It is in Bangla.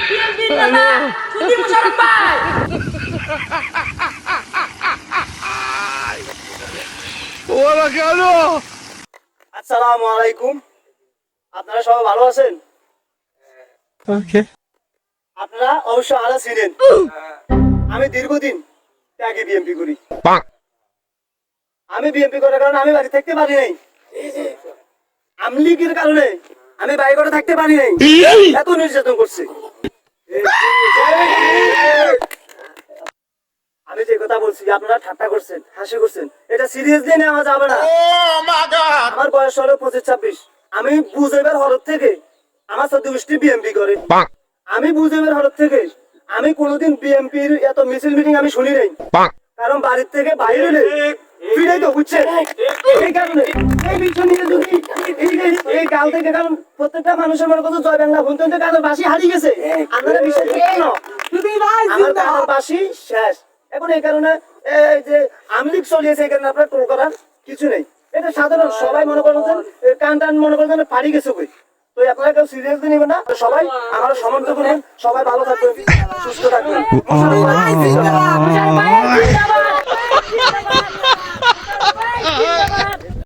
বিএনপির নেতা সুধী মোশাররফ ভাই। ওরা কেন? আসসালামু আলাইকুম। আপনারা সবাই ভালো আছেন? ওকে। আপনারা অবশ্য আলা ছিলেন। আমি দীর্ঘদিন ত্যাগে বিএনপি করি। আমি বিএনপি করার কারণে আমি বাড়ি থাকতে পারি নাই। আমলিগের কারণে আমি বাড়ি করে থাকতে পারি নাই। এত নির্যাতন করছে। আমি যে কথা বলছি আপনারা ঠাট্টা করছেন, হাসি করছেন, এটা সিরিয়াসলি নেওয়া যাবে না। আমার বয়স হলো 25-26। আমি বুঝেবার হরত থেকে আমার 14 গোষ্ঠী বিএমপি করে। আমি বুঝেবার হরত থেকে আমি কোনোদিন বিএমপির এত মিছিল মিটিং আমি শুনি নাই। কারণ বাড়ির থেকে বাইরে হলে ফিরে তো বুঝছে। এই কারণে এই বিষয় নিয়ে যদি এই কাল থেকে, কারণ প্রত্যেকটা মানুষের মনে করছে জয় বাংলা ভুনতে কারণ বাসি হারিয়ে গেছে। আপনারা বিষয় কেন আমার কারণ বাসি শেষ। এখন এই কারণে এই যে আমলিগ চলিয়েছে, এই কারণে আপনার টোল করার কিছু নেই। এটা সাধারণ সবাই মনে করছেন কান টান মনে করছেন পাড়ি গেছে কই। তো আপনারা কেউ সিরিয়াসলি নেবেন না। সবাই আমার সমর্থন করবেন। সবাই ভালো থাকবেন, সুস্থ থাকবেন।